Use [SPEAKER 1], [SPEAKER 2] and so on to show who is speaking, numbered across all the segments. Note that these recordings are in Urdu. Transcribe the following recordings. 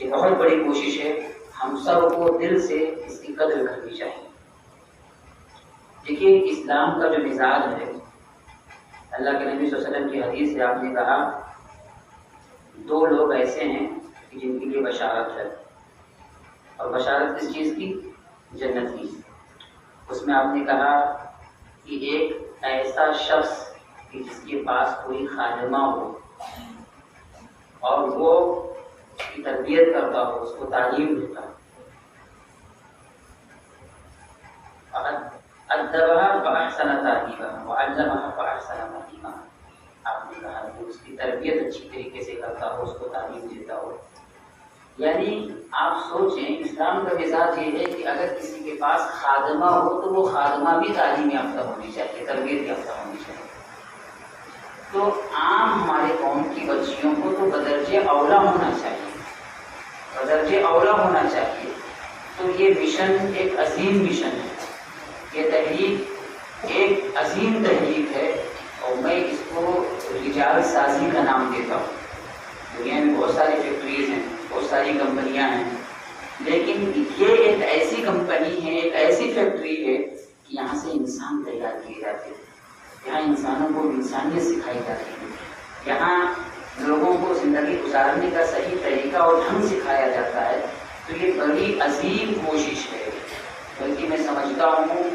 [SPEAKER 1] یہ بہت بڑی کوشش ہے، ہم سب کو دل سے اس کی قدر کرنی چاہیے۔ دیکھیے اسلام کا جو مزاج ہے، اللہ کے نبی صلی اللہ علیہ وسلم کی حدیث سے آپ نے کہا 2 لوگ ایسے ہیں کہ جن کے لیے بشارت ہے، اور بشارت کس چیز کی؟ جنت کی۔ اس میں آپ نے کہا کہ ایک ایسا شخص کہ جس کے پاس کوئی خادمہ ہو اور وہ اس کی تربیت کرتا ہو، اس کو تعلیم دیتا ہو، ادبها فاحسن تعلیمها وعلمها فاحسن تعلیمها۔ آپ نے کہا کہ اس کی تربیت اچھی طریقے سے کرتا ہو، اس کو تعلیم دیتا ہو۔ یعنی آپ سوچیں اسلام کا مزاج یہ ہے کہ اگر کسی کے پاس خادمہ ہو تو وہ خادمہ بھی تعلیم یافتہ ہونی چاہیے، تربیت یافتہ ہونی چاہیے۔ تو عام ہمارے قوم کی بچیوں کو تو بدرجہ اولا ہونا چاہیے، بدرجہ اولا ہونا چاہیے۔ تو یہ مشن ایک عظیم مشن ہے، یہ تحریک ایک عظیم تحریک ہے، اور میں اس کو رجال سازی کا نام دیتا ہوں۔ دنیا میں بہت ساری فیکٹریز ہیں، بہت ساری کمپنیاں ہیں، لیکن یہ ایک ایسی کمپنی ہے، ایک ایسی فیکٹری ہے کہ یہاں سے انسان تیار کیے جاتے ہیں، یہاں انسانوں کو انسانیت سکھائی جاتی ہے، یہاں لوگوں کو زندگی گزارنے کا صحیح طریقہ اور ڈھنگ سکھایا جاتا ہے۔ تو یہ بڑی عظیم کوشش ہے، بلکہ میں سمجھتا ہوں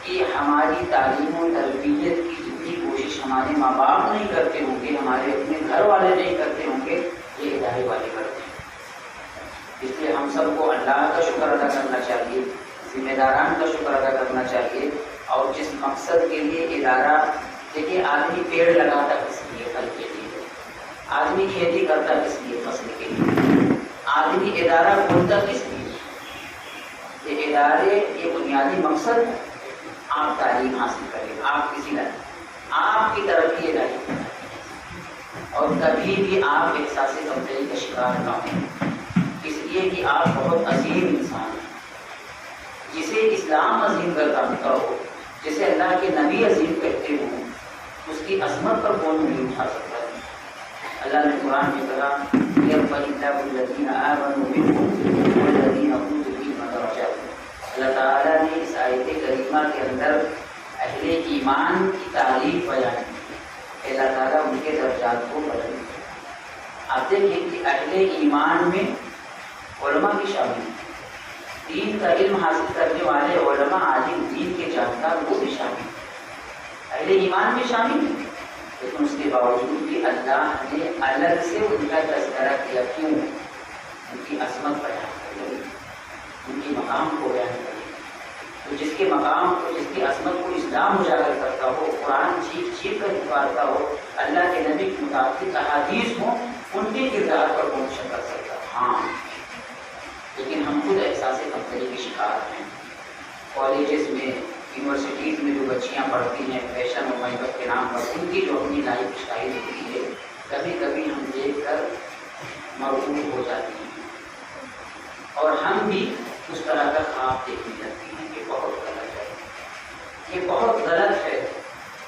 [SPEAKER 1] کہ ہماری تعلیم و تربیت کی جتنی کوشش ہمارے ماں باپ نہیں کرتے ہوں گے، ہمارے اپنے گھر والے نہیں کرتے ہوں گے، یہ ادارے والے کرتے ہیں۔ اس لیے ہم سب کو اللہ کا شکر ادا کرنا چاہیے، ذمہ داران کا شکر ادا کرنا چاہیے، اور جس مقصد کے لیے ادارہ، دیکھیے آدمی پیڑ لگاتا کس لیے؟ پھل کے لیے، آدمی کھیتی کرتا کس لیے؟ فصل کے لیے، آدمی ادارہ کھولتا کس لیے؟ یہ ادارے یہ بنیادی مقصد ہے۔ آپ تعلیم حاصل کریں، آپ کسی طرح آپ کی ترقی اداری کریں، اور کبھی بھی آپ احساس کمتری کا شکار نہ ہوں، اس لیے کہ آپ بہت عظیم انسان ہیں، جسے اسلام عظیم کرتا ہو، جسے اللہ کے نبی عظیم کہتے ہوں، اس کی عظمت پر کون نہیں اٹھا سکتا ہے۔ اللہ نے قرآن میں کہا يَرْفَعِ اللَّهُ الَّذِينَ آمَنُوا مِنكُمْ وَالَّذِينَ أُوتُوا الْعِلْمَ دَرَجَاتٍ۔ اللہ تعالیٰ نے اس آیت کریمہ کے اندر اہل ایمان کی تعریف بیان کی، اللہ تعالیٰ ان کے درجات کو بلند کرتا۔ آپ دیکھیں کہ اہل ایمان میں علماء بھی شامل ہیں، دین کا علم حاصل کرنے والے علماء، عالم دین کے جانکار، وہ بھی شامل ہیں، اہل ایمان بھی شامل ہیں، لیکن اس کے باوجود بھی اللہ نے الگ سے ان کا تذکرہ کیا۔ کیوں؟ ان کی عظمت بیان کری، ان کے مقام کو بیان کرے۔ تو جس کے مقام کو، جس کی عظمت کو اسلام اجاگر کرتا ہو، قرآن چیخ چیخ کر پکارتا ہو، اللہ کے نبی کے مطابق احادیث ہوں، ان کے کردار پر کون شک کر سکتا؟ ہاں، لیکن ہم خود احساس کمتری کے شکار ہیں۔ کالجز میں، یونیورسٹیز میں جو بچیاں پڑھتی ہیں فیشن اور میک اپ کے نام پر، ان کی جو اپنی لائف اسٹائل ہوتی ہے، کبھی کبھی ہم دیکھ کر مرعوب ہو جاتی ہیں، اور ہم بھی اس طرح کا خواب دیکھنے لگتے ہیں۔ یہ بہت غلط ہے، یہ بہت غلط ہے۔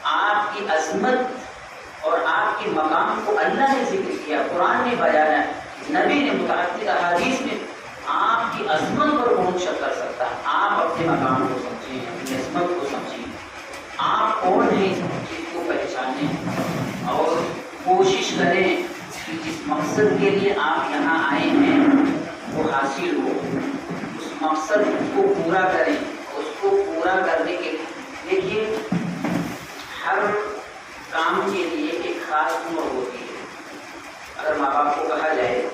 [SPEAKER 1] آپ کی عظمت اور آپ کے مقام کو اللہ نے ذکر کیا، قرآن نے بیان ہے، نبی نے متعدد احادیث میں۔ آپ کی عظمت پر کون شک کر سکتا ہے؟ آپ اپنے مقام کو سمجھیں، اپنی عظمت کو سمجھیں، آپ کون ہیں اس چیز کو پہچانیں، اور کوشش کریں کہ جس مقصد کے لیے آپ یہاں آئے ہیں وہ حاصل ہو، اس مقصد کو پورا کریں، اس کو پورا کرنے کے لیے دیکھیے ہر کام کے لیے ایک خاص عمر ہوتی ہے۔ اگر ماں باپ کو کہا جائے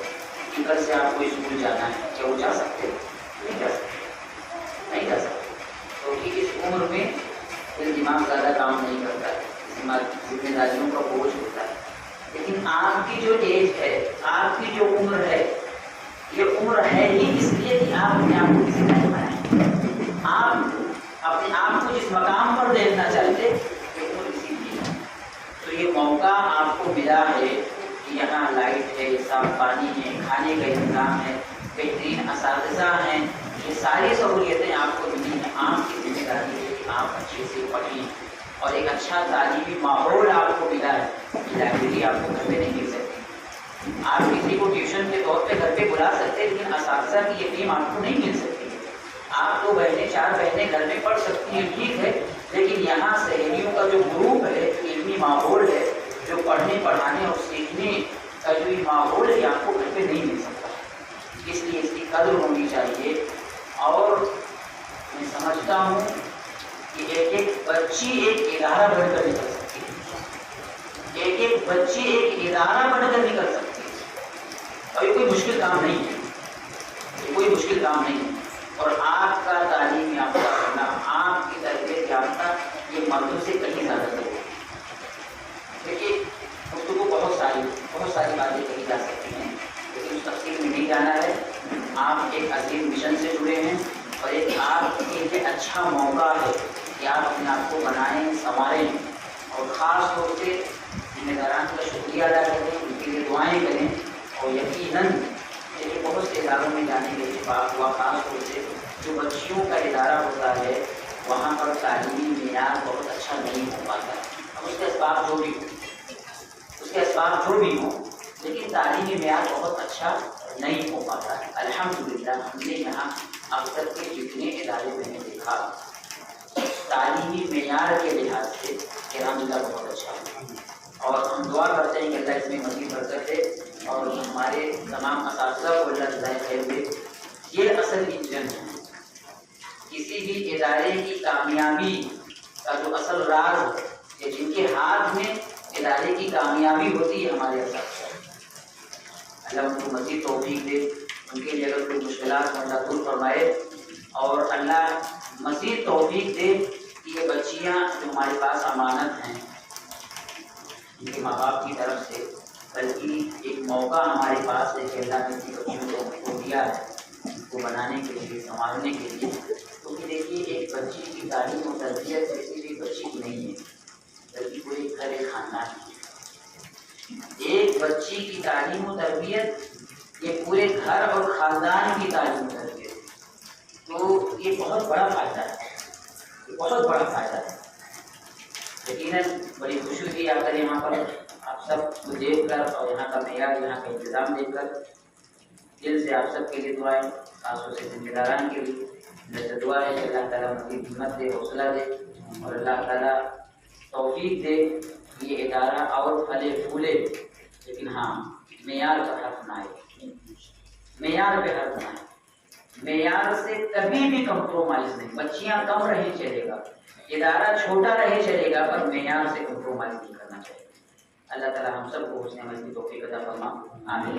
[SPEAKER 1] کہ کل سے آپ کو اسکول جانا ہے، کیا وہ جا سکتے؟ نہیں جا سکتے، نہیں جا سکتے، کیونکہ اس عمر میں دل دماغ زیادہ کام نہیں کرتا ہے، ذمہ داریوں کا بوجھ ہوتا ہے۔ لیکن آپ کی جو ایج ہے، آپ کی جو عمر ہے، یہ عمر ہے ہی اس لیے کہ آپ اپنے آپ کو کسی طرح بنائیں، آپ اپنے آپ کو جس مقام پر دیکھنا چاہتے، یہ عمر اسی لیے ہے۔ تو یہ موقع آپ کو ملا ہے کہ یہاں لائٹ ہے، صاف پانی ہے، کھانے کا انتظام ہے، بہترین اساتذہ ہیں، یہ ساری سہولیتیں آپ کو ملی ہیں۔ آپ کی ذمہ داری ہے کہ آپ اچھے سے پڑھیں، اور ایک اچھا تعلیمی ماحول آپ کو ملا ہے۔ لائبریری آپ کو گھر میں نہیں مل سکتی، آپ کسی کو ٹیوشن کے طور پہ گھر پہ بلا سکتے ہیں، لیکن اساتذہ کی یہ ٹیم آپ کو نہیں مل سکتی ہے۔ آپ 2 بہنیں 4 بہنیں گھر میں پڑھ سکتی ہیں، ٹھیک ہے، لیکن یہاں سہیلیوں کا جو گروپ ہے، علمی ماحول ہے، جو پڑھنے پڑھانے اور سیکھنے کا جو یہ ماحول ہے، یہ آپ کو گھر پہ نہیں مل سکتا۔ اس لیے اس کی قدر ہونی چاہیے۔ اور میں سمجھتا ہوں کہ ایک بچی ایک ادارہ بن کر نکل سکتی ہے، ایک بچی ایک ادارہ بن کر نکل سکتی ہے، اور یہ کوئی مشکل کام نہیں ہے، یہ کوئی مشکل کام نہیں ہے۔ اور آپ کا تعلیم یافتہ ہونا، آپ کی تربیت یافتہ، یہ مردوں سے کہیں زیادہ ضروری ہے۔ دیکھیے گفتگو بہت ساری باتیں کہی جا سکتی ہیں، لیکن اس تفصیل میں نہیں جانا ہے۔ آپ ایک عظیم مشن سے جڑے ہیں، اور ایک آپ کے لیے اچھا موقع ہے کہ آپ اپنے آپ کو بنائیں، سنواریں، اور خاص طور سے ذمہ داران کا شکریہ ادا کریں، ان کے لیے دعائیں کریں، اور یقیناً کہ بہت سے اداروں میں جانے کے اتفاق ہوا، خاص طور سے جو بچیوں کا ادارہ ہوتا ہے وہاں پر تعلیمی معیار بہت اچھا نہیں ہو پاتا ہے۔ اب اس کے اسباب جو بھی ہوں، لیکن تعلیمی معیار بہت اچھا نہیں ہو پاتا ہے۔ الحمدللہ ہم نے یہاں اب تک کے جتنے ادارے میں نے دیکھا، تعلیمی معیار کے لحاظ سے الحمدللہ بہت اچھا ہے، اور ہم دعا کرتے ہیں کہ اللہ اس میں مزید برکت دے، اور ہمارے تمام اساتذہ کو اللہ جزائے خیر دے۔ یہ اصل انجن ہے کسی بھی ادارے کی کامیابی کا، جو اصل راز ہے، جن کے ہاتھ میں ادارے کی کامیابی ہوتی ہے، ہمارے اساتذہ۔ اللہ ان کو مزید توفیق دے، ان کے لیے اگر کوئی مشکلات ہو اللہ دور فرمائے، اور اللہ مزید توفیق دے کہ یہ بچیاں جو ہمارے پاس امانت ہیں ان کے ماں باپ کی طرف سے، بلکہ ایک موقع ہمارے پاس ہے کہ اللہ نے اپنی بچیوں کو دیا ہے ان کو بنانے کے لیے، سنوارنے کے لیے۔ کیونکہ دیکھیے ایک بچی کی تعلیم و تربیت کسی بھی بچی کی نہیں ہے، بلکہ پورے گھر ایک خاندان کی۔ ایک بچی کی تعلیم و تربیت یہ پورے گھر اور خاندان کی تعلیم و تربیت، تو یہ بہت بڑا فائدہ ہے، یہ بہت بڑا فائدہ ہے۔ یقیناً بڑی خوشی ہوئی آ کر یہاں پر آپ سب کو دیکھ کر، اور یہاں کا معیار، یہاں کا انتظام دیکھ کر۔ دل سے آپ سب کے لیے دعائیں، خاص طور سے ذمہ داران کے لیے میرے دعا ہے کہ اللہ تعالیٰ مزید ہمت دے، حوصلہ دے، اور اللہ تعالیٰ توفیق دے کہ یہ ادارہ اور پھلے پھولے، لیکن ہاں معیار پر حرف نہ آئے، معیار پہ حرف نہ آئے۔ معیار سے کبھی بھی کمپرومائز نہیں، بچیاں کم رہیں چلے گا، ادارہ چھوٹا رہے چلے گا، پر معیار سے کمپرومائز نہیں کرنا چاہیے۔ اللہ تعالیٰ ہم سب کو حسن عمل کی توفیق عطا فرما۔ آمین۔